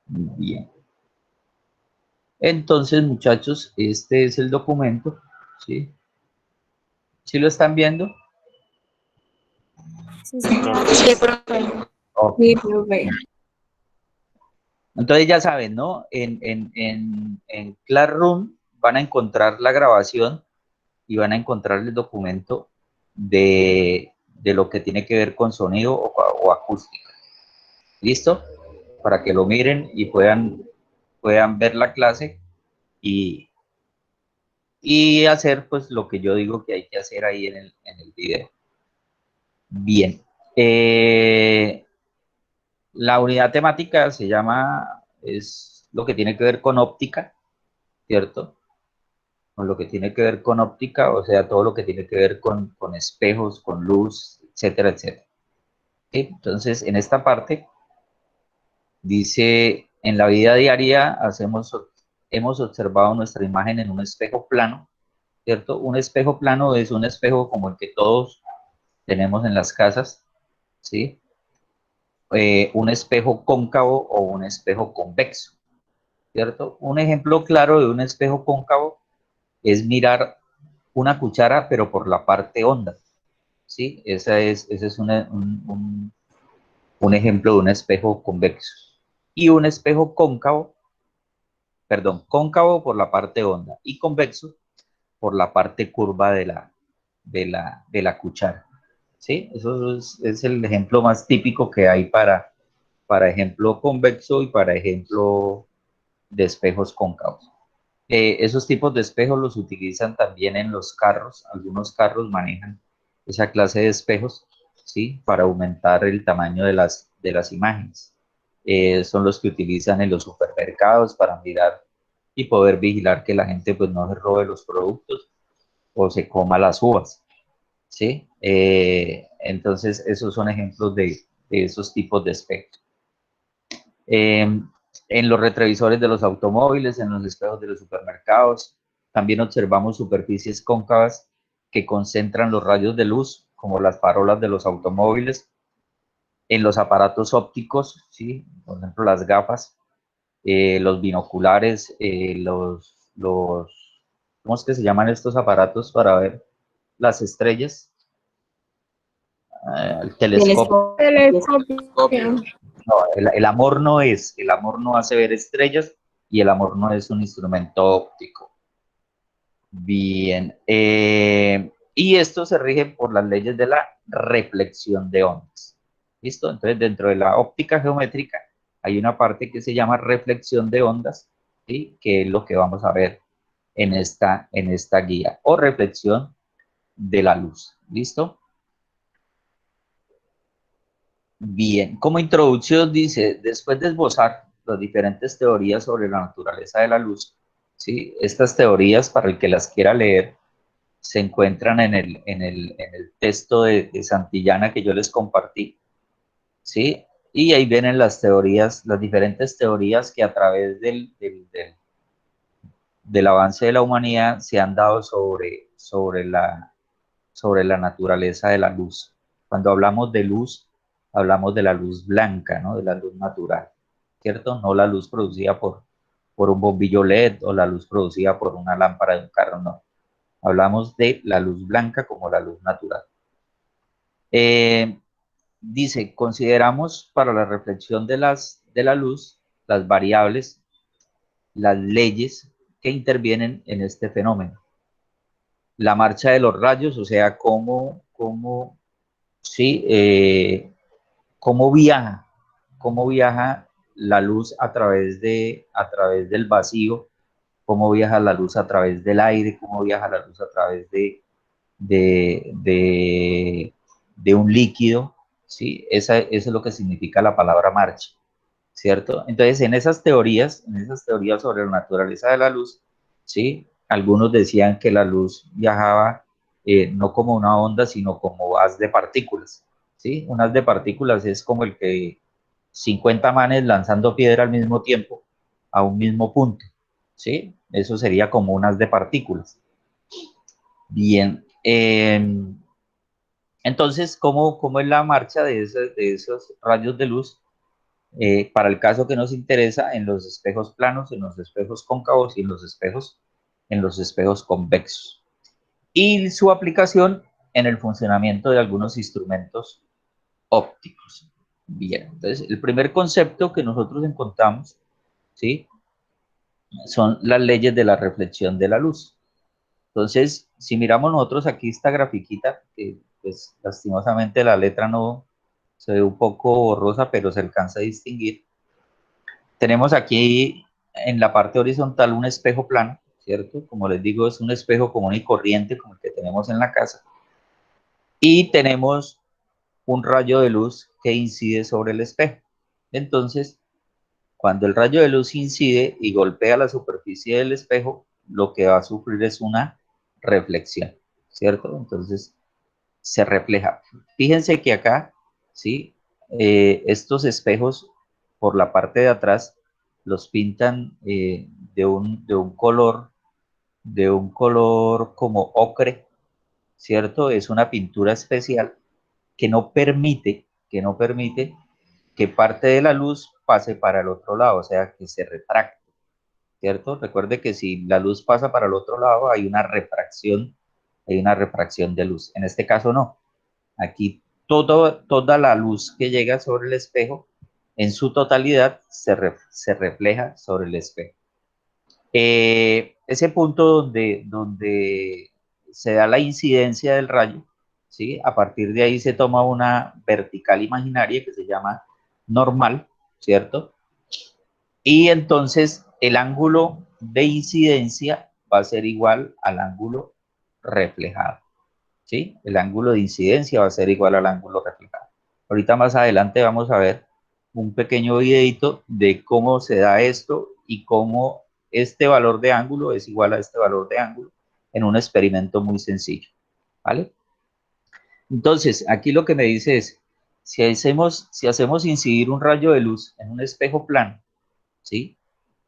Bien. Entonces, muchachos, este es el documento, ¿sí? ¿Sí lo están viendo? Sí, señor. Sí, profe. Ok. Sí, profe. Entonces ya saben, ¿no? En Classroom van a encontrar la grabación y van a encontrar el documento de lo que tiene que ver con sonido o acústica. ¿Listo? Para que lo miren y puedan ver la clase y, y hacer pues lo que yo digo que hay que hacer ahí en el video. Bien. La unidad temática se llama, es lo que tiene que ver con óptica, ¿cierto? Con lo que tiene que ver con óptica, o sea, todo lo que tiene que ver con espejos, con luz, etcétera, etcétera. ¿Sí? Entonces, en esta parte dice, en la vida diaria hemos observado nuestra imagen en un espejo plano, ¿cierto? Un espejo plano es un espejo como el que todos tenemos en las casas, ¿sí? Un espejo cóncavo o un espejo convexo, ¿cierto? Un ejemplo claro de un espejo cóncavo es mirar una cuchara, pero por la parte honda, ¿sí? Ese es un ejemplo de un espejo convexo. Y un espejo cóncavo, perdón, cóncavo por la parte honda y convexo por la parte curva de la cuchara, ¿sí? Eso es el ejemplo más típico que hay para ejemplo convexo y para ejemplo de espejos cóncavos. Esos tipos de espejos los utilizan también en los carros. Algunos carros manejan esa clase de espejos, ¿sí? Para aumentar el tamaño de las imágenes. Son los que utilizan en los supermercados para mirar y poder vigilar que la gente pues no se robe los productos o se coma las uvas, ¿sí? Entonces, esos son ejemplos de esos tipos de espejos. En los retrovisores de los automóviles, en los espejos de los supermercados. También observamos superficies cóncavas que concentran los rayos de luz, como las farolas de los automóviles, en los aparatos ópticos, ¿sí? Por ejemplo, las gafas, los binoculares, ¿cómo es que se llaman estos aparatos para ver las estrellas? El telescopio. Telescopio. No, el amor no hace ver estrellas y el amor no es un instrumento óptico. Bien, y esto se rige por las leyes de la reflexión de ondas. ¿Listo? Entonces, dentro de la óptica geométrica hay una parte que se llama reflexión de ondas, ¿sí? Que es lo que vamos a ver en esta guía, o reflexión de la luz. ¿Listo? Bien, como introducción dice, después de esbozar las diferentes teorías sobre la naturaleza de la luz, ¿sí? Estas teorías, para el que las quiera leer, se encuentran en el texto de Santillana que yo les compartí, ¿sí? Y ahí vienen las teorías, las diferentes teorías que a través del avance de la humanidad se han dado sobre la naturaleza de la luz. Cuando hablamos de luz, hablamos de la luz blanca, ¿no? De la luz natural, ¿cierto? No la luz producida por un bombillo LED o la luz producida por una lámpara de un carro, no. Hablamos de la luz blanca como la luz natural. Dice, consideramos para la reflexión de la luz las variables, las leyes que intervienen en este fenómeno. La marcha de los rayos, o sea, sí, cómo viaja la luz a través del vacío, cómo viaja la luz a través del aire, cómo viaja la luz a través de, de, de un líquido, ¿sí? Eso es lo que significa la palabra marcha, ¿cierto? Entonces, en esas teorías sobre la naturaleza de la luz, ¿sí? Algunos decían que la luz viajaba no como una onda, sino como haz de partículas, ¿sí? Un haz de partículas es como el que 50 manes lanzando piedra al mismo tiempo a un mismo punto, ¿sí? Eso sería como un haz de partículas. Bien, Entonces, ¿cómo es la marcha de esos rayos de luz? Para el caso que nos interesa, en los espejos planos, en los espejos cóncavos y en los espejos convexos. Y su aplicación en el funcionamiento de algunos instrumentos ópticos. Bien, entonces el primer concepto que nosotros encontramos, ¿sí? Son las leyes de la reflexión de la luz. Entonces, si miramos nosotros aquí esta grafiquita, que pues lastimosamente la letra no se ve un poco borrosa, pero se alcanza a distinguir. Tenemos aquí en la parte horizontal un espejo plano, ¿cierto? Como les digo, es un espejo común y corriente como el que tenemos en la casa. Y tenemos un rayo de luz que incide sobre el espejo. Entonces, cuando el rayo de luz incide y golpea la superficie del espejo, lo que va a sufrir es una reflexión, ¿cierto? Entonces, se refleja. Fíjense que acá, ¿sí? Estos espejos, por la parte de atrás, los pintan de un color como ocre, ¿cierto? Es una pintura especial que no permite que parte de la luz pase para el otro lado, o sea, que se retracte, ¿cierto? Recuerde que si la luz pasa para el otro lado, hay una refracción de luz. En este caso no. Aquí toda la luz que llega sobre el espejo, en su totalidad, se refleja sobre el espejo. Ese punto donde se da la incidencia del rayo, ¿sí? A partir de ahí se toma una vertical imaginaria que se llama normal, ¿cierto? Y entonces el ángulo de incidencia va a ser igual al ángulo reflejado, ¿sí? El ángulo de incidencia va a ser igual al ángulo reflejado. Ahorita más adelante vamos a ver un pequeño videito de cómo se da esto y cómo este valor de ángulo es igual a este valor de ángulo en un experimento muy sencillo, ¿vale? Entonces, aquí lo que me dice es, si hacemos incidir un rayo de luz en un espejo plano, ¿sí?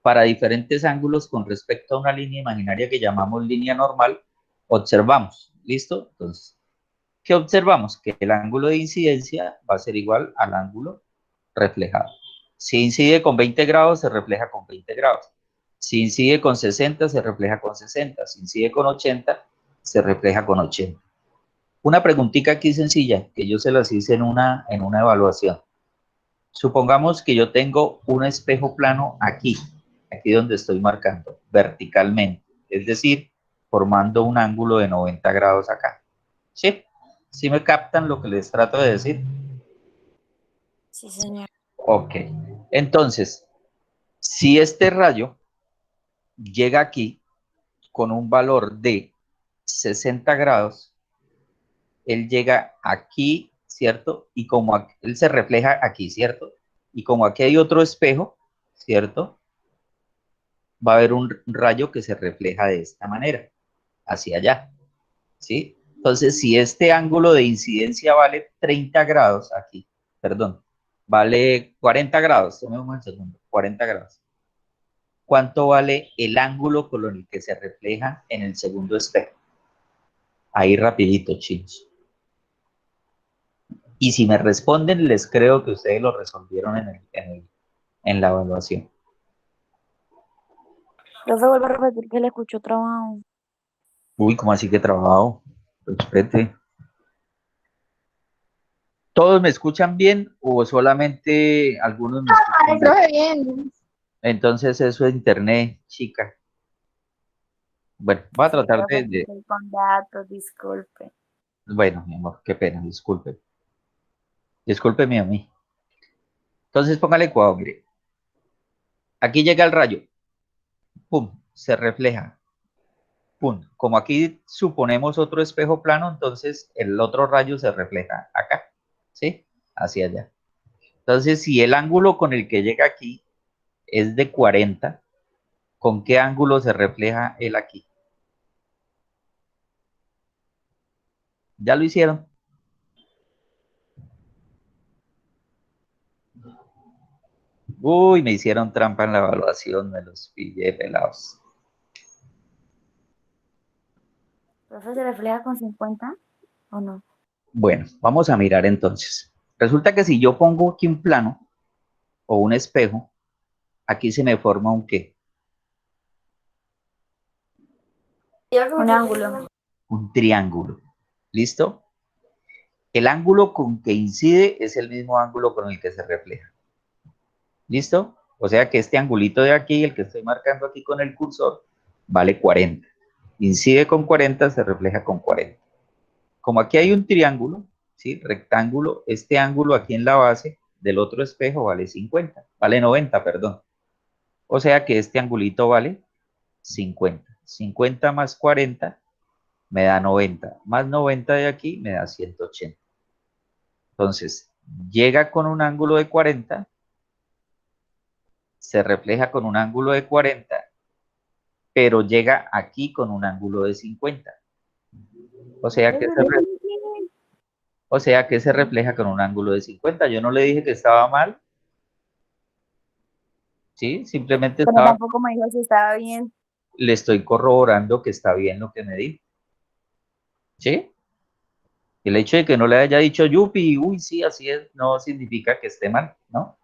Para diferentes ángulos con respecto a una línea imaginaria que llamamos línea normal, observamos, ¿listo? Entonces, ¿qué observamos? Que el ángulo de incidencia va a ser igual al ángulo reflejado. Si incide con 20 grados, se refleja con 20 grados. Si incide con 60, se refleja con 60. Si incide con 80, se refleja con 80. Una preguntita aquí sencilla, que yo se las hice en una evaluación. Supongamos que yo tengo un espejo plano aquí donde estoy marcando, verticalmente, es decir, formando un ángulo de 90 grados acá. ¿Sí? ¿Sí me captan lo que les trato de decir? Sí, señor. Ok. Entonces, si este rayo llega aquí con un valor de 60 grados, él llega aquí, ¿cierto? Y como él se refleja aquí, ¿cierto? Y como aquí hay otro espejo, ¿cierto? Va a haber un rayo que se refleja de esta manera, hacia allá, ¿sí? Entonces, si este ángulo de incidencia vale 30 grados aquí, perdón, vale 40 grados, tomemos un segundo, 40 grados. ¿Cuánto vale el ángulo con el que se refleja en el segundo espejo? Ahí rapidito, chicos. Y si me responden, les creo que ustedes lo resolvieron en la evaluación. Profe, vuelvo a repetir que le escucho trabajo. Uy, ¿cómo así que trabajo? Respete. ¿Todos me escuchan bien o solamente algunos me Ay, escuchan bien? profe, bien. Entonces eso es internet, chica. Bueno, voy a Sí, tratar profe, que estoy con datos, disculpe. bueno, mi amor, qué pena, disculpe. Discúlpeme a mí. Entonces póngale cuidado, mire. Aquí llega el rayo, pum, se refleja, pum. Como aquí suponemos otro espejo plano, entonces el otro rayo se refleja acá, ¿sí? Hacia allá. Entonces, si el ángulo con el que llega aquí es de 40, ¿con qué ángulo se refleja él aquí? ¿Ya lo hicieron? Uy, me hicieron trampa en la evaluación, me los pillé pelados. ¿Profe se refleja con 50 o no? Bueno, vamos a mirar entonces. Resulta que si yo pongo aquí un plano o un espejo, aquí se me forma un ¿qué? Un ángulo. Un triángulo. ¿Listo? El ángulo con que incide es el mismo ángulo con el que se refleja. ¿Listo? O sea que este angulito de aquí, el que estoy marcando aquí con el cursor, vale 40. Incide con 40, se refleja con 40. Como aquí hay un triángulo, ¿sí? Rectángulo, este ángulo aquí en la base del otro espejo vale 50, vale 90, perdón. O sea que este angulito vale 50. 50 más 40 me da 90, más 90 de aquí me da 180. Entonces, llega con un ángulo de 40, se refleja con un ángulo de 40, pero llega aquí con un ángulo de 50. O sea que se refleja con un ángulo de 50. Yo no le dije que estaba mal, ¿sí? Simplemente Pero tampoco me dijo si estaba bien. le estoy corroborando que está bien lo que me dijo, ¿sí? El hecho de que no le haya dicho yupi, uy, sí, así es, no significa que esté mal, ¿no?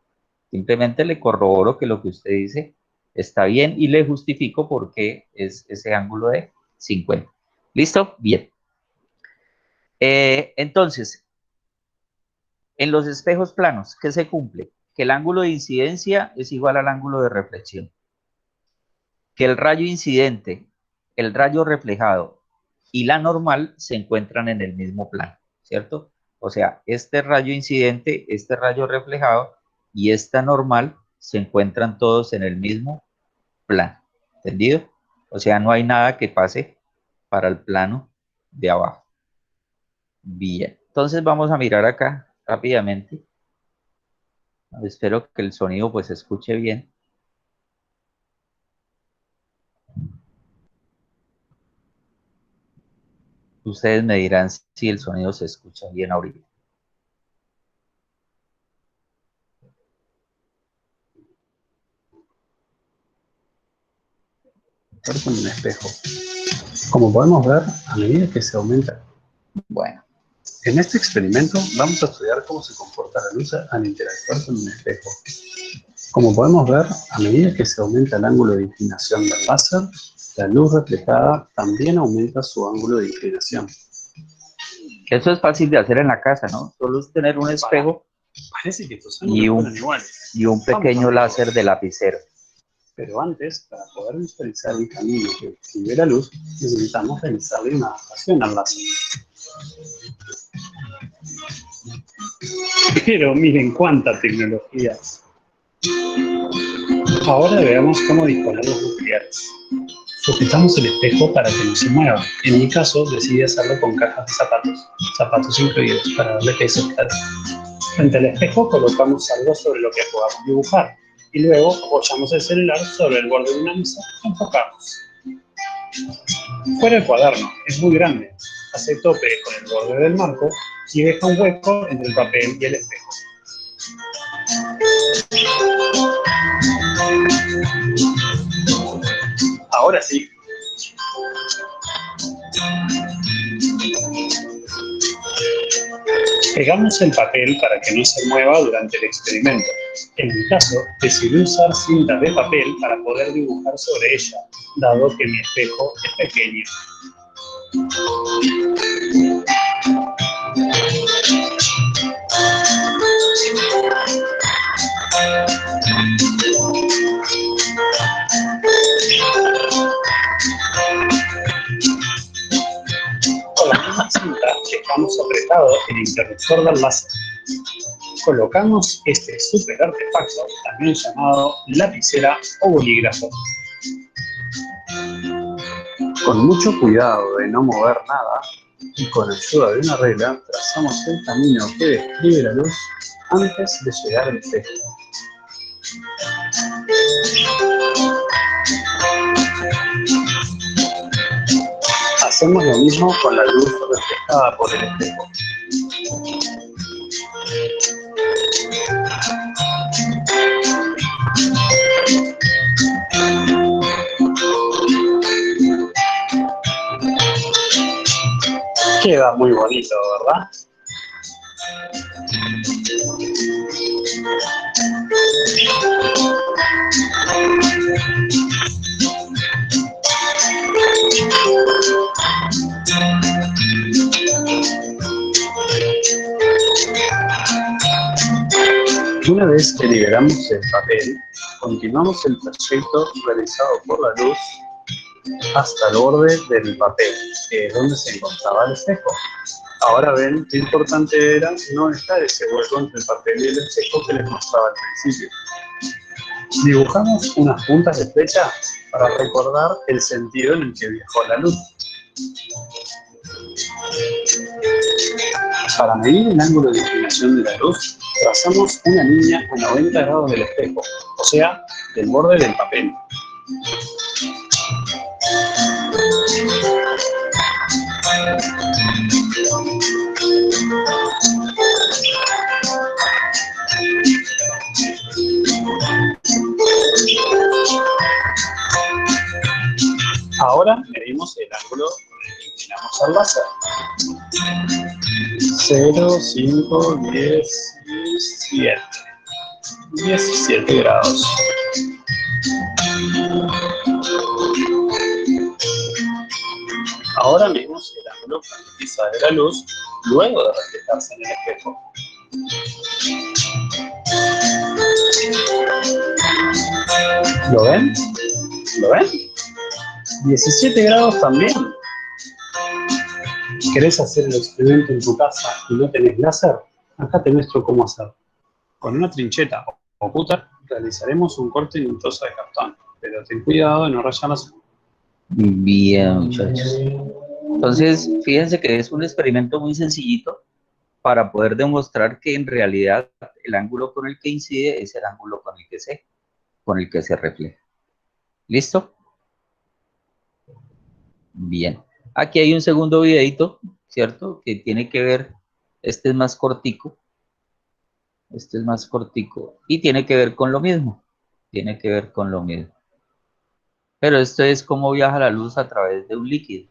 Simplemente le corroboro que lo que usted dice está bien y le justifico por qué es ese ángulo de 50. ¿Listo? Bien. Entonces, en los espejos planos, ¿qué se cumple? Que el ángulo de incidencia es igual al ángulo de reflexión. Que el rayo incidente, el rayo reflejado y la normal se encuentran en el mismo plano, ¿cierto? O sea, este rayo incidente, este rayo reflejado y esta normal se encuentran todos en el mismo plano, ¿entendido? O sea, no hay nada que pase para el plano de abajo. Bien, entonces vamos a mirar acá rápidamente. Espero que el sonido pues se escuche bien. Ustedes me dirán si el sonido se escucha bien ahorita. Con un espejo. Como podemos ver, a medida que se aumenta. Bueno, En este experimento vamos a estudiar cómo se comporta la luz al interactuar con un espejo. Como podemos ver, a medida que se aumenta el ángulo de inclinación del láser, la luz reflejada también aumenta su ángulo de inclinación. eso es fácil de hacer en la casa, ¿no? Solo es tener un espejo Parece que estos y ángulos fueron iguales. y un pequeño láser de lapicero. Pero antes, para poder visualizar el camino que describe la luz, necesitamos realizarle una adaptación al láser. Pero miren cuánta tecnología. Ahora veamos cómo disponer los nucleares. Sujetamos el espejo para que no se mueva. En mi caso, decidí hacerlo con cajas de zapatos incluidos, para darle peso claro. Frente al espejo colocamos algo sobre lo que podamos dibujar y luego apoyamos el celular sobre el borde de una mesa y enfocamos. Fuera el cuaderno, es muy grande. Hace tope con el borde del marco y deja un hueco entre el papel y el espejo. Ahora sí. Pegamos el papel para que no se mueva durante el experimento. En mi caso, decidí usar cintas de papel para poder dibujar sobre ella, dado que mi espejo es pequeño. Con la misma cinta dejamos apretado el interruptor del láser. Colocamos este super artefacto, también llamado lapicera o bolígrafo. Con mucho cuidado de no mover nada y con ayuda de una regla trazamos el camino que describe la luz antes de llegar al espejo. Hacemos lo mismo con la luz reflejada por el espejo. Queda muy bonito, ¿verdad? Una vez que liberamos el papel, continuamos el trayecto realizado por la luz hasta el borde del papel, que es donde se encontraba el espejo. Ahora ven qué importante era no dejar ese hueco entre el papel y el espejo que les mostraba al principio. Dibujamos unas puntas de flecha para recordar el sentido en el que viajó la luz. Para medir el ángulo de inclinación de la luz, trazamos una línea a 90 grados del espejo, o sea, del borde del papel. Ahora medimos el ángulo con el que inclinamos al láser. 0, 5, 10, 7. 17 grados. Ahora medimos el ángulo con el que sale la luz luego de reflejarse en el espejo. ¿Lo ven? ¿Lo ven? 17 grados también. ¿Querés hacer el experimento en tu casa y no tenés láser? Acá te muestro cómo hacerlo. Con una trincheta o cúter realizaremos un corte en un trozo de cartón, pero ten cuidado de no rayar la zona. Bien, muchachos. Entonces, fíjense que es un experimento muy sencillito para poder demostrar que en realidad el ángulo con el que incide es el ángulo con el que se refleja. ¿Listo? Bien. Aquí hay un segundo videito, ¿cierto? Que tiene que ver, este es más cortico, y tiene que ver con lo mismo. Pero esto es cómo viaja la luz a través de un líquido.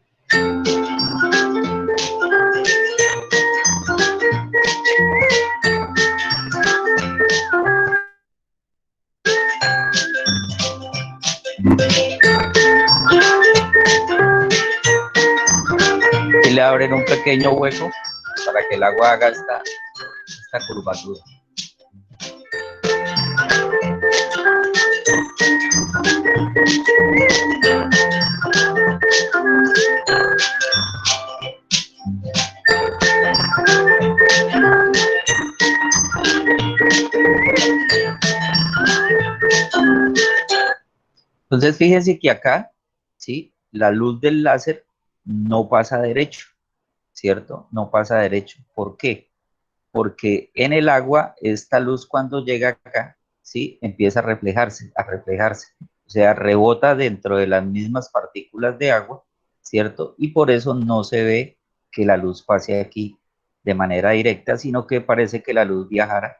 Y le abren un pequeño hueco para que el agua haga esta curvatura. Entonces, fíjense que acá, ¿sí? La luz del láser no pasa derecho, ¿cierto? No pasa derecho. ¿Por qué? Porque en el agua, esta luz cuando llega acá, ¿sí? Empieza a reflejarse. O sea, rebota dentro de las mismas partículas de agua, ¿cierto? Y por eso no se ve que la luz pase aquí de manera directa, sino que parece que la luz viajara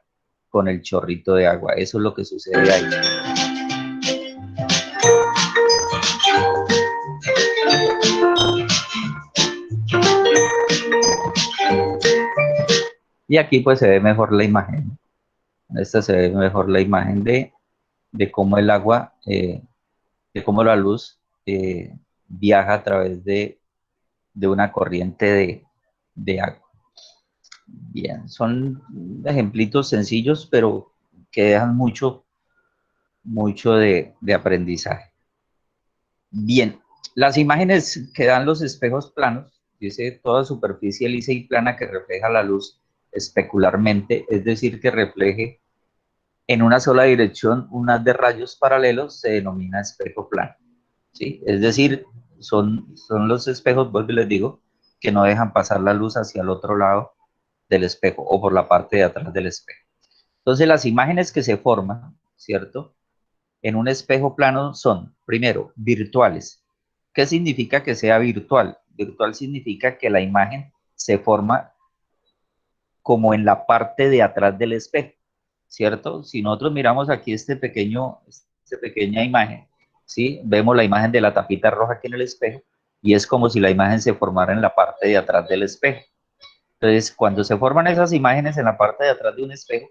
con el chorrito de agua. Eso es lo que sucede ahí. Y aquí pues se ve mejor la imagen. Esta se ve mejor la imagen de cómo el agua, de cómo la luz viaja a través de una corriente de agua. Bien, son ejemplitos sencillos, pero que dejan mucho de aprendizaje. Bien, las imágenes que dan los espejos planos, dice toda superficie lisa y plana que refleja la luz especularmente, es decir, que refleje en una sola dirección un haz de rayos paralelos, se denomina espejo plano, ¿sí? Es decir, son los espejos, vuelvo y les digo, que no dejan pasar la luz hacia el otro lado del espejo o por la parte de atrás del espejo. Entonces, las imágenes que se forman, ¿cierto? En un espejo plano son, primero, virtuales. ¿Qué significa que sea virtual? Virtual significa que la imagen se forma como en la parte de atrás del espejo, ¿cierto? Si nosotros miramos aquí esta pequeña imagen, ¿sí? Vemos la imagen de la tapita roja aquí en el espejo y es como si la imagen se formara en la parte de atrás del espejo. Entonces, cuando se forman esas imágenes en la parte de atrás de un espejo,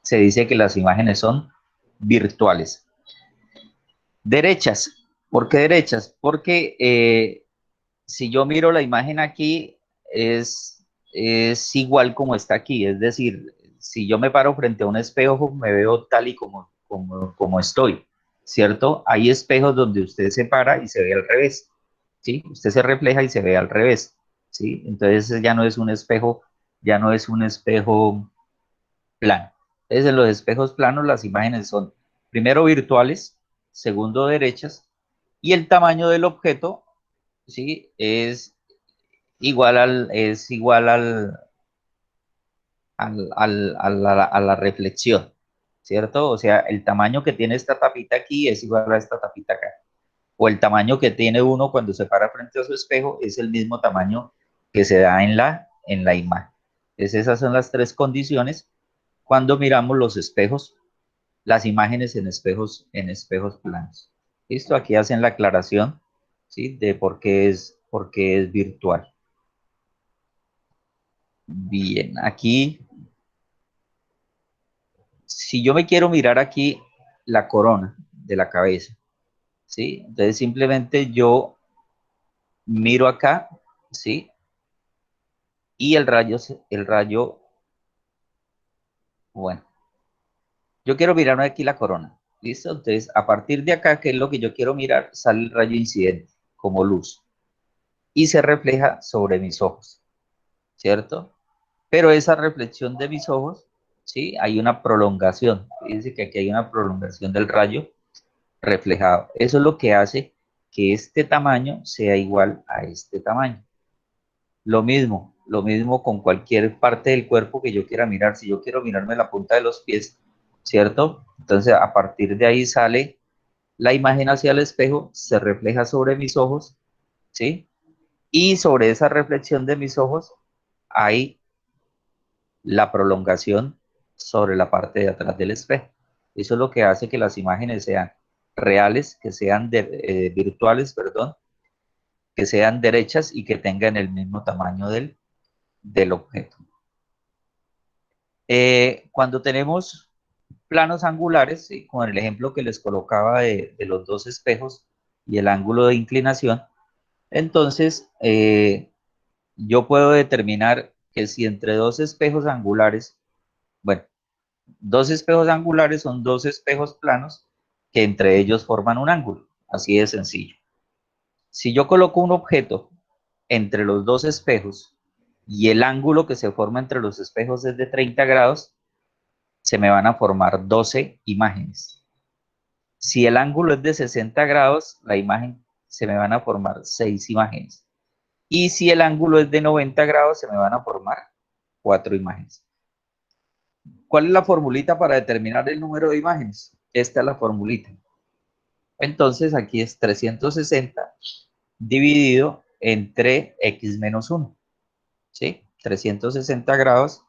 se dice que las imágenes son virtuales. Derechas. ¿Por qué derechas? Porque si yo miro la imagen aquí, es igual como está aquí, es decir, si yo me paro frente a un espejo, me veo tal y como estoy, ¿cierto? Hay espejos donde usted se para y se ve al revés, ¿sí? Usted se refleja y se ve al revés, ¿sí? Entonces ya no es un espejo, ya no es un espejo plano. Entonces en los espejos planos las imágenes son primero virtuales, segundo derechas, y el tamaño del objeto, ¿sí? Es igual a la reflexión, ¿cierto? O sea, el tamaño que tiene esta tapita aquí es igual a esta tapita acá. O el tamaño que tiene uno cuando se para frente a su espejo es el mismo tamaño que se da en la imagen. Entonces, esas son las tres condiciones cuando miramos los espejos, las imágenes en espejos planos. Listo, aquí hacen la aclaración, ¿sí? De por qué es virtual. Bien, aquí, si yo me quiero mirar aquí la corona de la cabeza, ¿sí? Entonces simplemente yo miro acá, ¿sí? Y el rayo, bueno, yo quiero mirar aquí la corona, ¿listo? Entonces, a partir de acá, ¿qué es lo que yo quiero mirar? Sale el rayo incidente como luz y se refleja sobre mis ojos, ¿cierto? Pero esa reflexión de mis ojos, ¿sí? Hay una prolongación, fíjense que aquí hay una prolongación del rayo reflejado. Eso es lo que hace que este tamaño sea igual a este tamaño. Lo mismo con cualquier parte del cuerpo que yo quiera mirar. Si yo quiero mirarme la punta de los pies, ¿cierto? Entonces, a partir de ahí sale la imagen hacia el espejo, se refleja sobre mis ojos, ¿sí? Y sobre esa reflexión de mis ojos hay la prolongación sobre la parte de atrás del espejo. Eso es lo que hace que las imágenes sean reales, que sean virtuales, perdón, que sean derechas y que tengan el mismo tamaño del objeto. Cuando tenemos planos angulares, ¿sí? Con el ejemplo que les colocaba de los dos espejos y el ángulo de inclinación, entonces yo puedo determinar que si entre dos espejos angulares, bueno, dos espejos angulares son dos espejos planos que entre ellos forman un ángulo, así de sencillo. Si yo coloco un objeto entre los dos espejos y el ángulo que se forma entre los espejos es de 30 grados, se me van a formar 12 imágenes. Si el ángulo es de 60 grados, la imagen se me van a formar 6 imágenes. Y si el ángulo es de 90 grados, se me van a formar 4 imágenes. ¿Cuál es la formulita para determinar el número de imágenes? Esta es la formulita. Entonces aquí es 360 dividido entre x menos 1. ¿Sí? 360 grados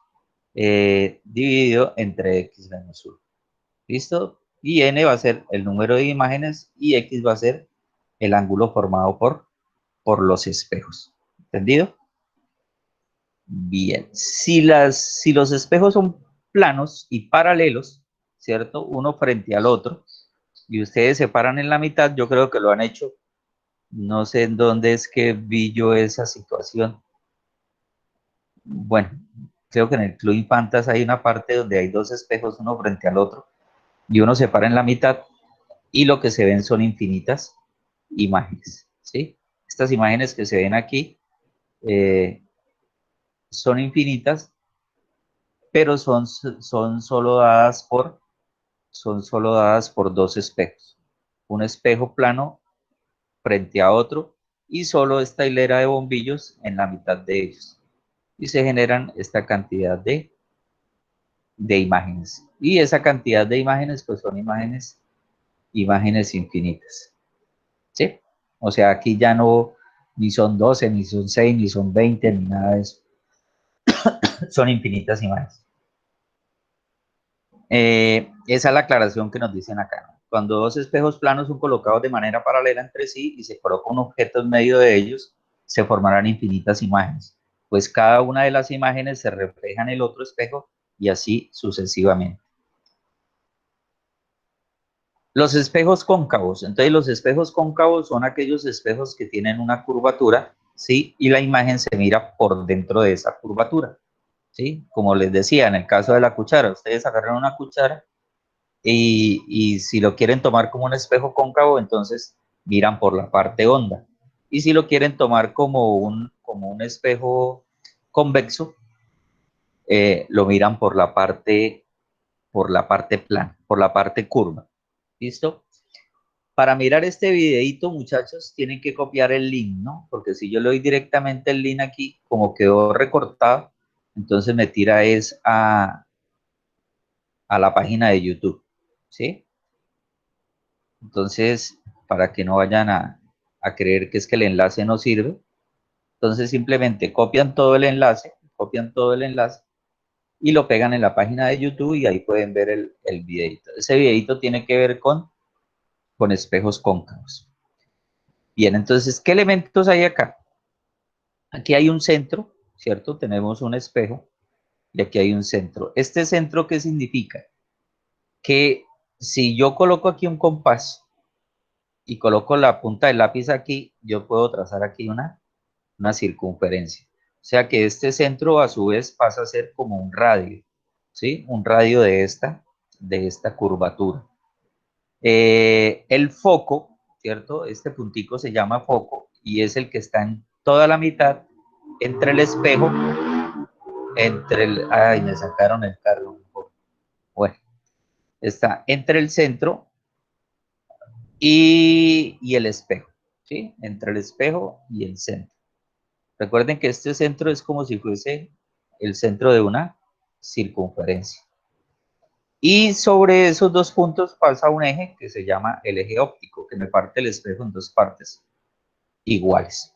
dividido entre x menos 1. ¿Listo? Y n va a ser el número de imágenes y x va a ser el ángulo formado por los espejos. ¿Entendido? Bien. Si los espejos son planos y paralelos, ¿cierto? Uno frente al otro, y ustedes se paran en la mitad, yo creo que lo han hecho. No sé en dónde es que vi yo esa situación. Bueno, creo que en el Club Infantas hay una parte donde hay dos espejos, uno frente al otro, y uno se para en la mitad, y lo que se ven son infinitas imágenes, ¿sí? Estas imágenes que se ven aquí son infinitas, pero son solo dadas por dos espejos. Un espejo plano frente a otro y solo esta hilera de bombillos en la mitad de ellos. Y se generan esta cantidad de imágenes. Y esa cantidad de imágenes, pues son imágenes infinitas. ¿Sí? O sea, aquí ya no, ni son 12, ni son 6, ni son 20, ni nada de eso. Son infinitas imágenes. Esa es la aclaración que nos dicen acá, ¿no? Cuando dos espejos planos son colocados de manera paralela entre sí y se coloca un objeto en medio de ellos, se formarán infinitas imágenes, pues cada una de las imágenes se refleja en el otro espejo y así sucesivamente. Los espejos cóncavos. Entonces, los espejos cóncavos son aquellos espejos que tienen una curvatura, ¿sí? Y la imagen se mira por dentro de esa curvatura, ¿sí? Como les decía, en el caso de la cuchara, ustedes agarran una cuchara y si lo quieren tomar como un espejo cóncavo, entonces miran por la parte honda. Y si lo quieren tomar como un espejo convexo, lo miran por la parte plana, por la parte curva. ¿Listo? Para mirar este videito, muchachos, tienen que copiar el link, ¿no? Porque si yo le doy directamente el link aquí, como quedó recortado, entonces me tira a la página de YouTube, ¿sí? Entonces, para que no vayan a creer que es que el enlace no sirve, entonces simplemente copian todo el enlace y lo pegan en la página de YouTube y ahí pueden ver el videito. Ese videito tiene que ver con espejos cóncavos. Bien, entonces, ¿qué elementos hay acá? Aquí hay un centro, ¿cierto? Tenemos un espejo y aquí hay un centro. ¿Este centro qué significa? Que si yo coloco aquí un compás y coloco la punta del lápiz aquí, yo puedo trazar aquí una circunferencia. O sea que este centro a su vez pasa a ser como un radio, ¿sí? Un radio de esta curvatura. El foco, ¿cierto? Este puntico se llama foco y es el que está en toda la mitad entre el espejo, ay, me sacaron el carro. Bueno, está entre el centro y el espejo, ¿sí? Entre el espejo y el centro. Recuerden que este centro es como si fuese el centro de una circunferencia. Y sobre esos dos puntos pasa un eje que se llama el eje óptico, que me parte el espejo en dos partes iguales.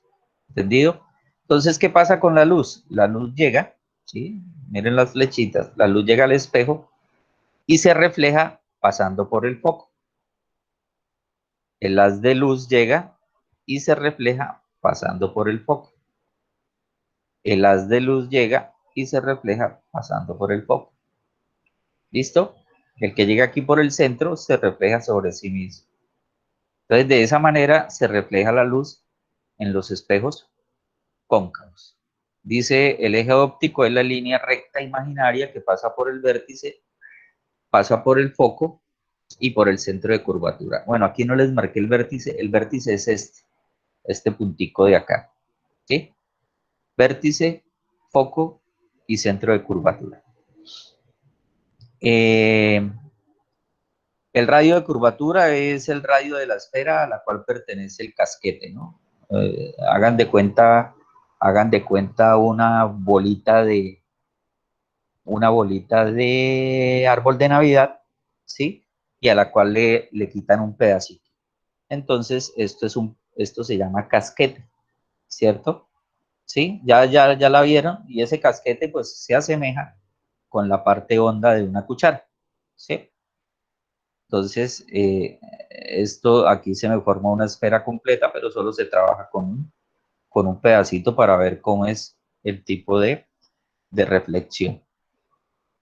¿Entendido? Entonces, ¿qué pasa con la luz? La luz llega, ¿sí? Miren las flechitas, la luz llega al espejo y se refleja pasando por el foco. El haz de luz llega y se refleja pasando por el foco. El haz de luz llega y se refleja pasando por el foco. ¿Listo? El que llega aquí por el centro se refleja sobre sí mismo. Entonces, de esa manera se refleja la luz en los espejos cóncavos. Dice, el eje óptico es la línea recta imaginaria que pasa por el vértice, pasa por el foco y por el centro de curvatura. Bueno, aquí no les marqué el vértice es este puntico de acá, ¿sí? Vértice, foco y centro de curvatura. El radio de curvatura es el radio de la esfera a la cual pertenece el casquete, ¿no? Hagan de cuenta una bolita de árbol de Navidad, ¿sí? Y a la cual le quitan un pedacito. Entonces, esto se llama casquete, ¿cierto? ¿Sí? Ya la vieron y ese casquete pues se asemeja con la parte honda de una cuchara, ¿sí? Entonces, esto aquí se me forma una esfera completa, pero solo se trabaja con un pedacito para ver cómo es el tipo de reflexión.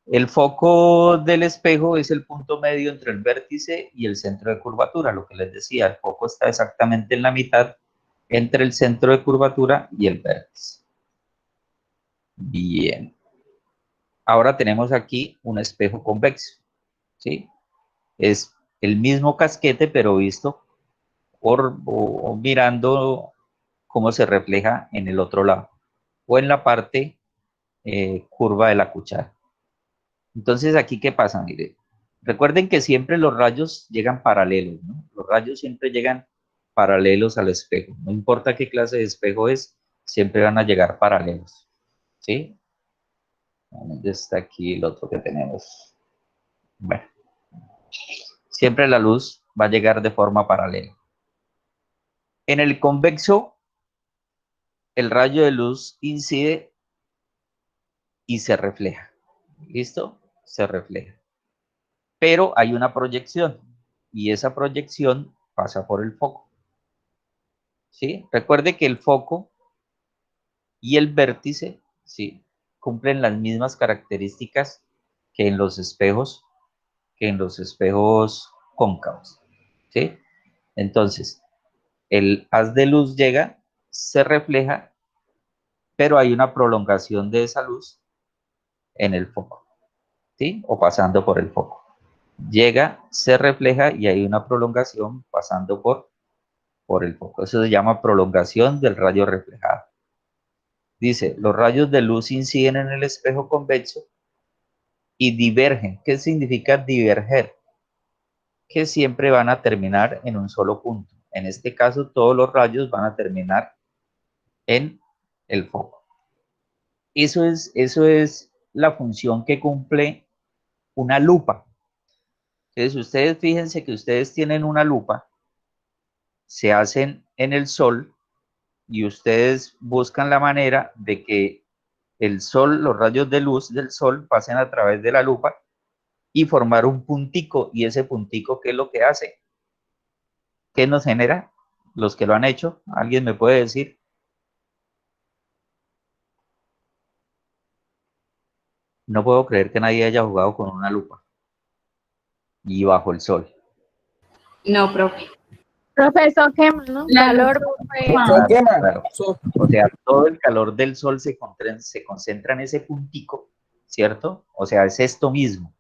El foco del espejo es el punto medio entre el vértice y el centro de curvatura, lo que les decía, el foco está exactamente en la mitad entre el centro de curvatura y el vértice. Bien. Ahora tenemos aquí un espejo convexo, ¿sí? Es el mismo casquete, pero visto o mirando cómo se refleja en el otro lado o en la parte curva de la cuchara. Entonces, ¿aquí qué pasa? Mire, recuerden que siempre los rayos llegan paralelos, ¿no? Los rayos siempre llegan paralelos al espejo. No importa qué clase de espejo es, siempre van a llegar paralelos, ¿sí? ¿Dónde está aquí el otro que tenemos? Bueno, siempre la luz va a llegar de forma paralela. En el convexo, el rayo de luz incide y se refleja. ¿Listo? Se refleja. Pero hay una proyección y esa proyección pasa por el foco. ¿Sí? Recuerde que el foco y el vértice, ¿sí? Cumplen las mismas características que en los espejos, cóncavos. ¿Sí? Entonces, el haz de luz llega, se refleja, pero hay una prolongación de esa luz en el foco, ¿sí? O pasando por el foco. Llega, se refleja y hay una prolongación pasando por el foco. Eso se llama prolongación del rayo reflejado. Dice, los rayos de luz inciden en el espejo convexo y divergen. ¿Qué significa diverger? Que siempre van a terminar en un solo punto. En este caso, todos los rayos van a terminar en el foco. Eso es la función que cumple una lupa. Entonces, ustedes fíjense que ustedes tienen una lupa, se hacen en el sol y ustedes buscan la manera de que el sol, los rayos de luz del sol pasen a través de la lupa y formar un puntico. Y ese puntico, ¿qué es lo que hace? ¿Qué nos genera? Los que lo han hecho, ¿alguien me puede decir? No puedo creer que nadie haya jugado con una lupa y bajo el sol. No, profe. Profesor, quema, ¿no? La Calor, luz Claro, Se quema. claro. O sea, todo el calor del sol se concentra en ese puntico, ¿cierto? O sea, es esto mismo,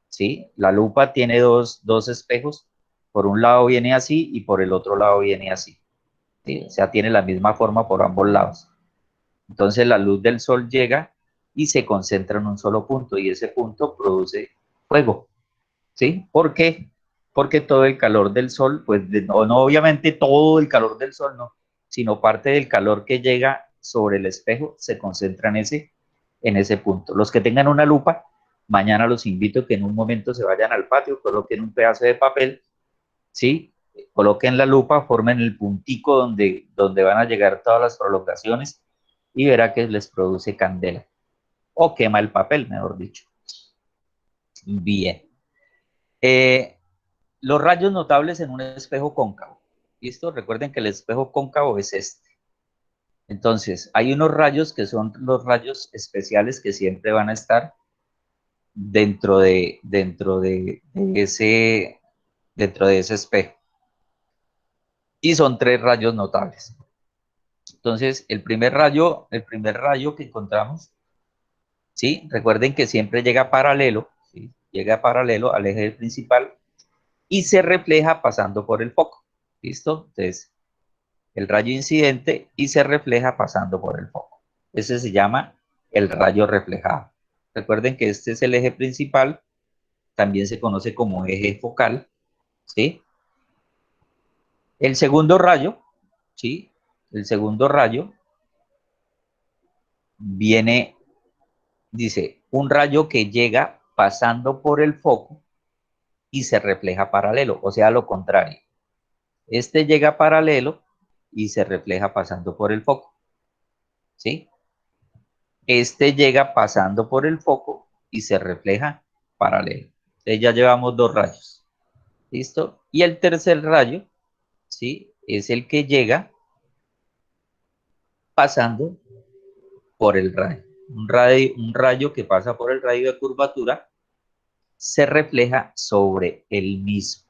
¿sí? La lupa tiene dos espejos, por un lado viene así y por el otro lado viene así, ¿sí? O sea, tiene la misma forma por ambos lados. Entonces la luz del sol llega y se concentra en un solo punto y ese punto produce fuego, ¿sí? ¿Por qué? Porque todo el calor del sol, pues no obviamente todo el calor del sol, no, sino parte del calor que llega sobre el espejo se concentra en ese punto. Los que tengan una lupa, mañana los invito a que en un momento se vayan al patio, coloquen un pedazo de papel, ¿sí? Coloquen la lupa, formen el puntico donde van a llegar todas las prolongaciones y verá que les produce candela o quema el papel, mejor dicho. Bien. Los rayos notables en un espejo cóncavo. ¿Listo? Recuerden que el espejo cóncavo es este. Entonces, hay unos rayos que son los rayos especiales que siempre van a estar dentro de ese espejo. Y son 3 rayos notables. Entonces, el primer rayo que encontramos, ¿sí? Recuerden que siempre llega paralelo, ¿sí? Llega paralelo al eje principal y se refleja pasando por el foco. ¿Listo? Entonces, el rayo incidente y se refleja pasando por el foco. Ese se llama el rayo reflejado. Recuerden que este es el eje principal, también se conoce como eje focal, ¿sí? El segundo rayo, ¿sí? El segundo rayo viene, dice, un rayo que llega pasando por el foco y se refleja paralelo, o sea, lo contrario. Este llega paralelo y se refleja pasando por el foco, ¿sí? Este llega pasando por el foco y se refleja paralelo. Entonces ya llevamos 2 rayos. ¿Listo? Y el tercer rayo, ¿sí? Es el que llega pasando por el rayo. Un rayo que pasa por el rayo de curvatura se refleja sobre el mismo.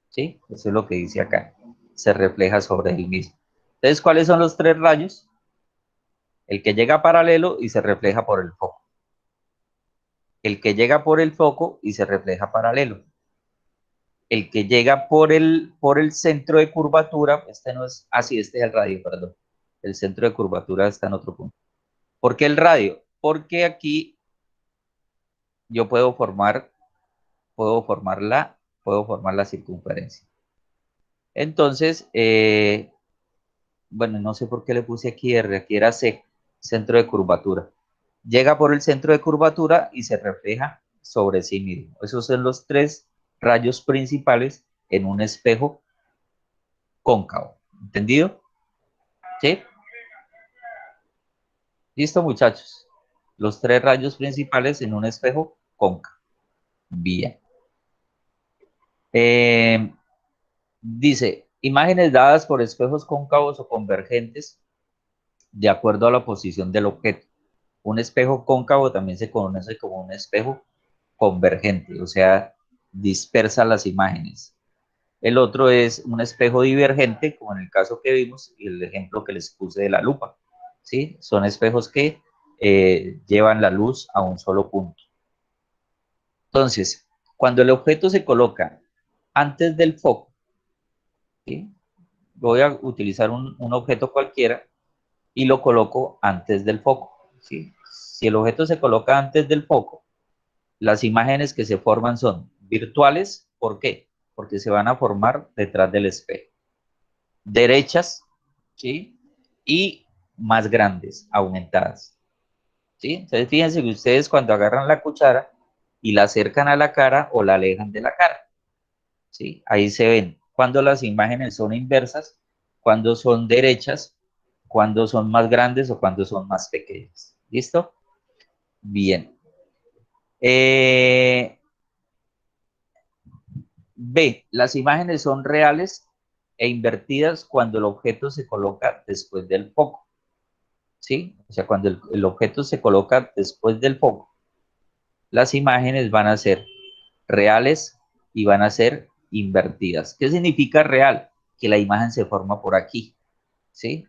¿Sí? Eso es lo que dice acá. Se refleja sobre el mismo. Entonces, ¿cuáles son los 3 rayos? El que llega paralelo y se refleja por el foco. El que llega por el foco y se refleja paralelo. El que llega por el centro de curvatura, este no es, así, este es el radio, perdón. El centro de curvatura está en otro punto. ¿Por qué el radio? Porque aquí yo puedo formar la circunferencia. Entonces, bueno, no sé por qué le puse aquí R, aquí era C, centro de curvatura. Llega por el centro de curvatura y se refleja sobre sí mismo. Esos son los 3 rayos principales en un espejo cóncavo. ¿Entendido? ¿Sí? Listo, muchachos. Los 3 rayos principales en un espejo cóncavo. Bien. Dice, imágenes dadas por espejos cóncavos o convergentes de acuerdo a la posición del objeto. Un espejo cóncavo también se conoce como un espejo convergente, o sea, dispersa las imágenes. El otro es un espejo divergente, como en el caso que vimos y el ejemplo que les puse de la lupa. ¿Sí? Son espejos que llevan la luz a un solo punto. Entonces, cuando el objeto se coloca antes del foco, ¿sí? Voy a utilizar un objeto cualquiera y lo coloco antes del foco, ¿sí? Si el objeto se coloca antes del foco, las imágenes que se forman son virtuales. ¿Por qué? Porque se van a formar detrás del espejo. Derechas, ¿sí? Y más grandes, aumentadas, ¿sí? Entonces, fíjense que ustedes cuando agarran la cuchara y la acercan a la cara o la alejan de la cara, ¿sí? Ahí se ven cuando las imágenes son inversas, cuando son derechas, cuando son más grandes o cuando son más pequeñas. ¿Listo? Bien. B. Las imágenes son reales e invertidas cuando el objeto se coloca después del foco. ¿Sí? O sea, cuando el objeto se coloca después del foco, las imágenes van a ser reales y van a ser invertidas. ¿Qué significa real? Que la imagen se forma por aquí, ¿sí?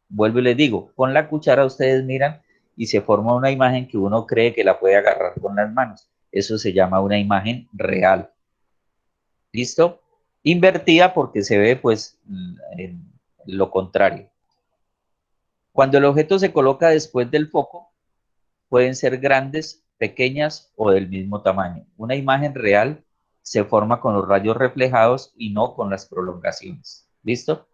Vuelvo y les digo, con la cuchara ustedes miran y se forma una imagen que uno cree que la puede agarrar con las manos. Eso se llama una imagen real. ¿Listo? Invertida porque se ve pues en lo contrario. Cuando el objeto se coloca después del foco, pueden ser grandes, pequeñas o del mismo tamaño. Una imagen real se forma con los rayos reflejados y no con las prolongaciones. ¿Listo?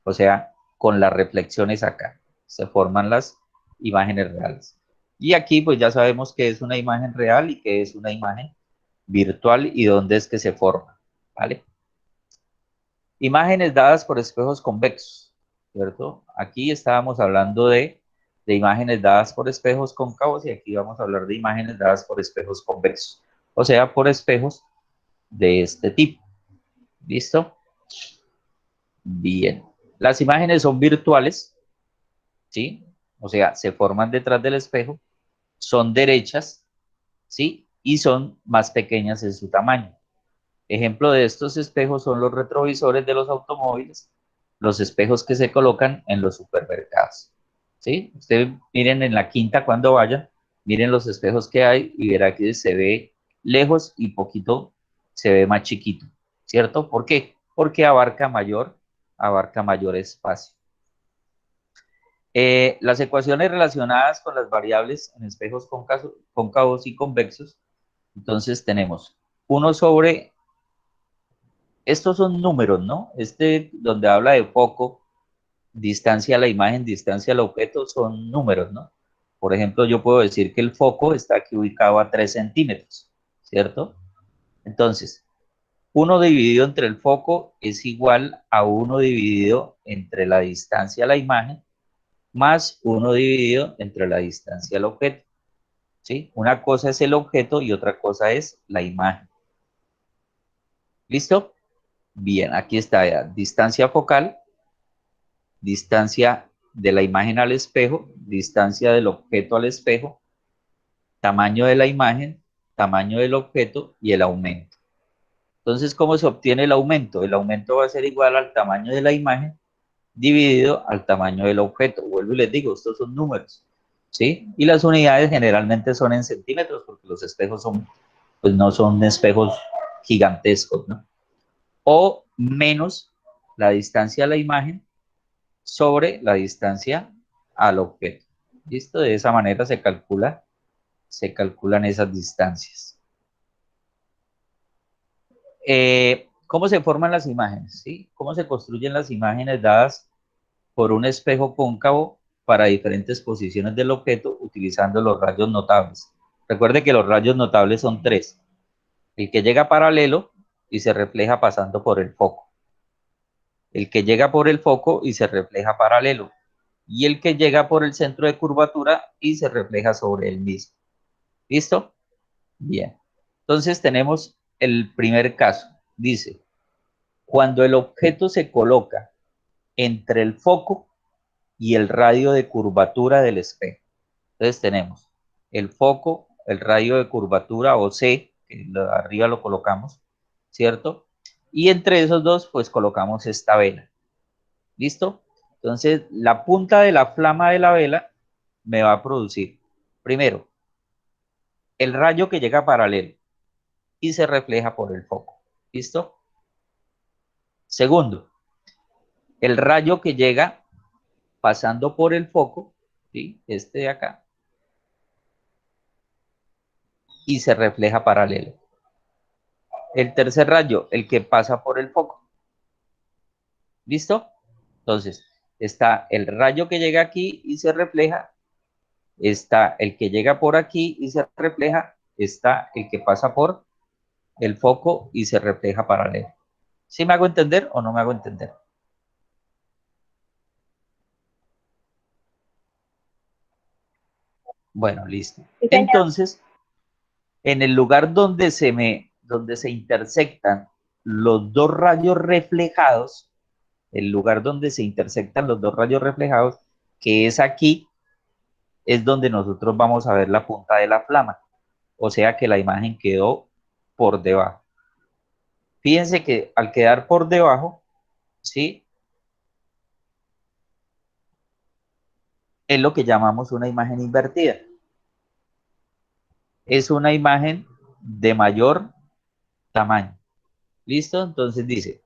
O sea, con las reflexiones acá se forman las imágenes reales. Y aquí pues ya sabemos qué es una imagen real y qué es una imagen virtual y dónde es que se forma. ¿Vale? Imágenes dadas por espejos convexos, ¿cierto? Aquí estábamos hablando de imágenes dadas por espejos cóncavos y aquí vamos a hablar de imágenes dadas por espejos convexos, o sea, por espejos de este tipo. ¿Listo? Bien. Las imágenes son virtuales, ¿sí? O sea, se forman detrás del espejo, son derechas, ¿sí? Y son más pequeñas en su tamaño. Ejemplo de estos espejos son los retrovisores de los automóviles, los espejos que se colocan en los supermercados. ¿Sí? Ustedes miren en la quinta cuando vayan, miren los espejos que hay y verá que se ve lejos y poquito se ve más chiquito, ¿cierto? ¿Por qué? Porque abarca mayor espacio. Las ecuaciones relacionadas con las variables en espejos cóncavos y convexos, entonces tenemos 1 sobre estos son números, ¿no? Donde habla de foco, distancia a la imagen, distancia al objeto, son números, ¿no? Por ejemplo, yo puedo decir que el foco está aquí ubicado a 3 centímetros, ¿cierto? Entonces, 1 dividido entre el foco es igual a 1 dividido entre la distancia a la imagen más 1 dividido entre la distancia al objeto, ¿sí? Una cosa es el objeto y otra cosa es la imagen. ¿Listo? Bien, aquí está ya, distancia focal, distancia de la imagen al espejo, distancia del objeto al espejo, tamaño de la imagen, tamaño del objeto y el aumento. Entonces, ¿cómo se obtiene el aumento? El aumento va a ser igual al tamaño de la imagen dividido al tamaño del objeto. Vuelvo y les digo, estos son números, ¿sí? Y las unidades generalmente son en centímetros porque los espejos son, pues no son espejos gigantescos, ¿no? O menos la distancia a la imagen sobre la distancia al objeto. ¿Listo? De esa manera se calculan esas distancias. ¿Cómo se forman las imágenes? ¿Sí? ¿Cómo se construyen las imágenes dadas por un espejo cóncavo para diferentes posiciones del objeto utilizando los rayos notables? Recuerde que los rayos notables son 3. El que llega paralelo y se refleja pasando por el foco. El que llega por el foco y se refleja paralelo. Y el que llega por el centro de curvatura y se refleja sobre el mismo. ¿Listo? Bien. Entonces tenemos el primer caso. Dice, cuando el objeto se coloca entre el foco y el radio de curvatura del espejo. Entonces tenemos el foco, el radio de curvatura o C, que arriba lo colocamos, ¿cierto? Y entre esos dos, pues colocamos esta vela. ¿Listo? Entonces, la punta de la flama de la vela me va a producir, primero, el rayo que llega paralelo y se refleja por el foco. ¿Listo? Segundo, el rayo que llega pasando por el foco, ¿sí? Este de acá, y se refleja paralelo. El tercer rayo, el que pasa por el foco. ¿Listo? Entonces, está el rayo que llega aquí y se refleja, está el que llega por aquí y se refleja, está el que pasa por el foco y se refleja paralelo. ¿Sí me hago entender o no me hago entender? Bueno, listo. Sí, señor. Entonces, en el lugar donde se intersectan los dos rayos reflejados, el lugar donde se intersectan los dos rayos reflejados, que es aquí, es donde nosotros vamos a ver la punta de la flama. O sea que la imagen quedó por debajo. Fíjense que al quedar por debajo, ¿sí? Es lo que llamamos una imagen invertida. Es una imagen de mayor tamaño. ¿Listo? Entonces dice,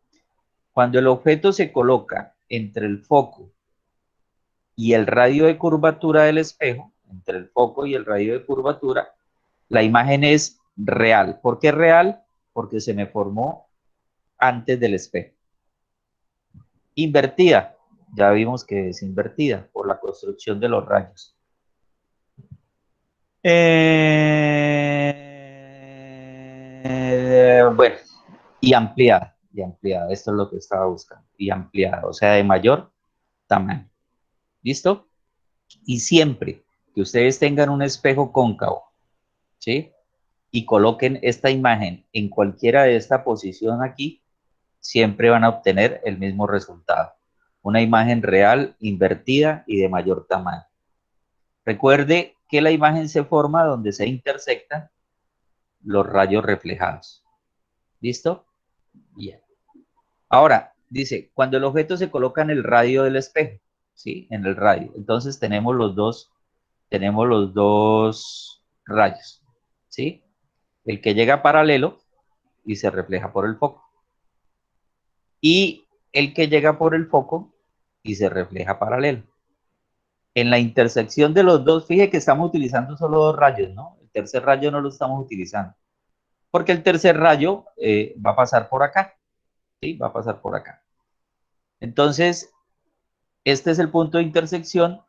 cuando el objeto se coloca entre el foco y el radio de curvatura del espejo, entre el foco y el radio de curvatura, la imagen es real. ¿Por qué real? Porque se me formó antes del espejo. Invertida, ya vimos que es invertida por la construcción de los rayos. Bueno, y ampliada, esto es lo que estaba buscando, y ampliada, o sea, de mayor tamaño. ¿Listo? Y siempre que ustedes tengan un espejo cóncavo, ¿sí? Y coloquen esta imagen en cualquiera de esta posición aquí, siempre van a obtener el mismo resultado. Una imagen real, invertida y de mayor tamaño. Recuerde que la imagen se forma donde se intersectan los rayos reflejados. ¿Listo? Bien. Ahora, dice, cuando el objeto se coloca en el radio del espejo, ¿sí? En el radio. Entonces tenemos los dos rayos, ¿sí? El que llega paralelo y se refleja por el foco. Y el que llega por el foco y se refleja paralelo. En la intersección de los dos, fíjate que estamos utilizando solo dos rayos, ¿no? El tercer rayo no lo estamos utilizando, porque el tercer rayo va a pasar por acá, ¿sí? Va a pasar por acá. Entonces, este es el punto de intersección,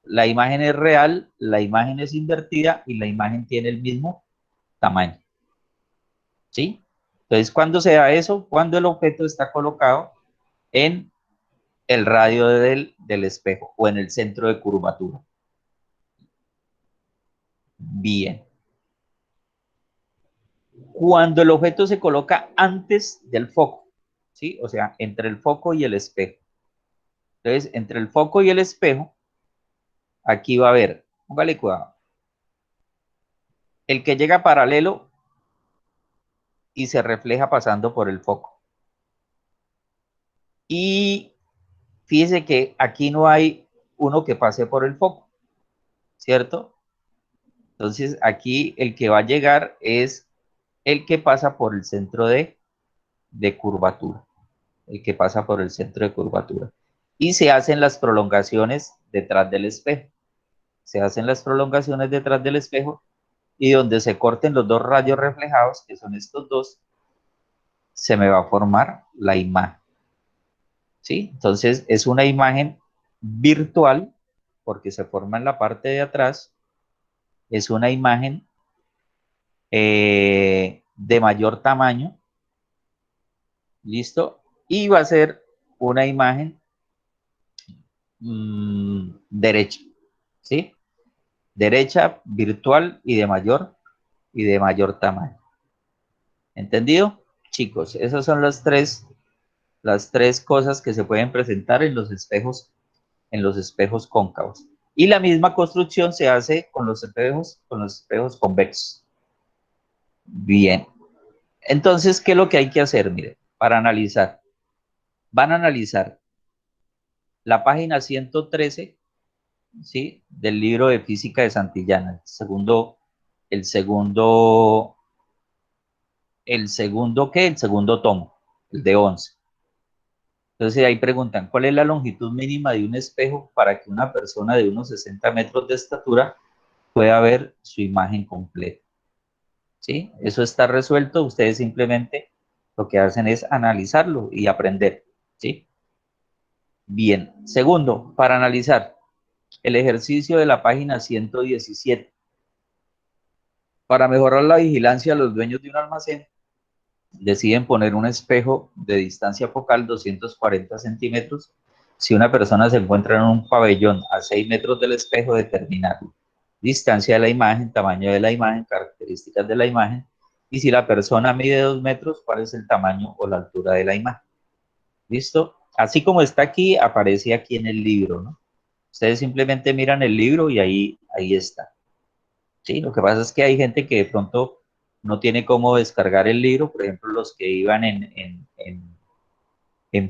la imagen es real, la imagen es invertida y la imagen tiene el mismo tamaño, ¿sí? Entonces, ¿cuándo se da eso? Cuando el objeto está colocado en el radio del espejo o en el centro de curvatura. Bien. Cuando el objeto se coloca antes del foco, ¿sí? O sea, entre el foco y el espejo. Entonces, entre el foco y el espejo, aquí va a haber, póngale cuidado, el que llega paralelo y se refleja pasando por el foco. Y fíjese que aquí no hay uno que pase por el foco, ¿cierto? Entonces, aquí el que va a llegar es el que pasa por el centro de curvatura. El que pasa por el centro de curvatura. Y se hacen las prolongaciones detrás del espejo. Se hacen las prolongaciones detrás del espejo y donde se corten los dos rayos reflejados, que son estos dos, se me va a formar la imagen. ¿Sí? Entonces es una imagen virtual porque se forma en la parte de atrás. Es una imagen de mayor tamaño. ¿Listo? Y va a ser una imagen derecha. ¿Sí? Derecha, virtual y de mayor tamaño. ¿Entendido? Chicos, esas son las tres cosas que se pueden presentar en los espejos cóncavos. Y la misma construcción se hace con los espejos convexos. Bien. Entonces, ¿qué es lo que hay que hacer? Mire, para analizar. Van a analizar la página 113 ¿sí? Del libro de física de Santillana, el segundo, ¿qué? El segundo tomo, el de 11. Entonces ahí preguntan, ¿cuál es la longitud mínima de un espejo para que una persona de unos 60 metros de estatura pueda ver su imagen completa? ¿Sí? Eso está resuelto, ustedes simplemente lo que hacen es analizarlo y aprender, ¿sí? Bien, segundo, para analizar el ejercicio de la página 117. Para mejorar la vigilancia, los dueños de un almacén deciden poner un espejo de distancia focal 240 centímetros. Si una persona se encuentra en un pabellón a 6 metros del espejo, determinar distancia de la imagen, tamaño de la imagen, características de la imagen, y si la persona mide 2 metros, cuál es el tamaño o la altura de la imagen. ¿Listo? Así como está aquí, aparece aquí en el libro, ¿no? Ustedes simplemente miran el libro y ahí está. Sí, lo que pasa es que hay gente que de pronto no tiene cómo descargar el libro, por ejemplo, los que iban en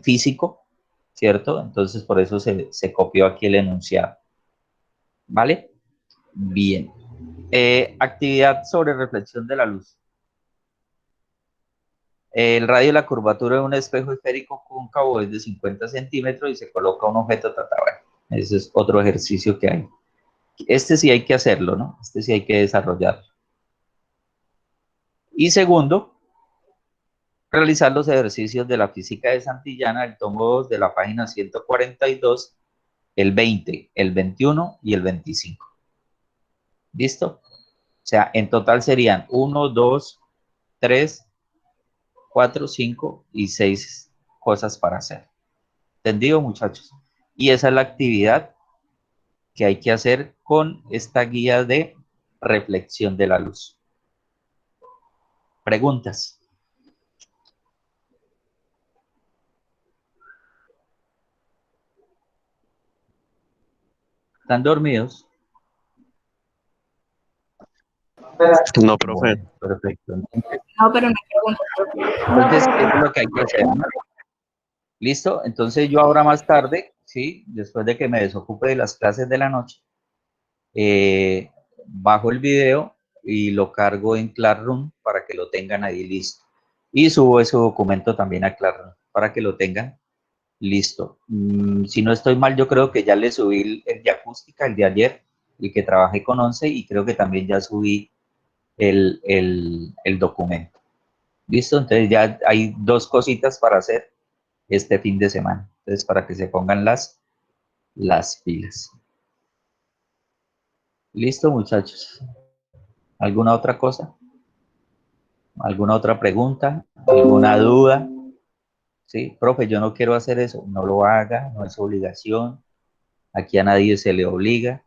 físico, ¿cierto? Entonces, por eso se copió aquí el enunciado. ¿Vale? Bien. Actividad sobre reflexión de la luz. El radio de la curvatura de un espejo esférico cóncavo es de 50 centímetros y se coloca un objeto bueno, ese es otro ejercicio que hay. Este sí hay que hacerlo, ¿no? Este sí hay que desarrollarlo. Y segundo, realizar los ejercicios de la física de Santillana, el tomo 2 de la página 142, el 20, el 21 y el 25. ¿Listo? O sea, en total serían 1, 2, 3, 4, 5 y 6 cosas para hacer. ¿Entendido, muchachos? Y esa es la actividad que hay que hacer con esta guía de reflexión de la luz. ¿Preguntas? ¿Están dormidos? No, profe. Bueno, perfecto. No, pero me pregunto, profe. Entonces, eso es lo que hay que hacer, ¿no? ¿Listo? Entonces yo ahora más tarde, ¿sí? Después de que me desocupe de las clases de la noche, bajo el video y lo cargo en Classroom para que lo tengan ahí listo. Y subo ese documento también a Classroom para que lo tengan listo. Si no estoy mal, yo creo que ya le subí el de acústica, el de ayer, el que trabajé con 11, y creo que también ya subí el documento. ¿Listo? Entonces ya hay 2 cositas para hacer este fin de semana. Entonces, para que se pongan las pilas. ¿Listo, muchachos? ¿Alguna otra cosa? ¿Alguna otra pregunta? ¿Alguna duda? Sí, profe, yo no quiero hacer eso. No lo haga, no es obligación. Aquí a nadie se le obliga.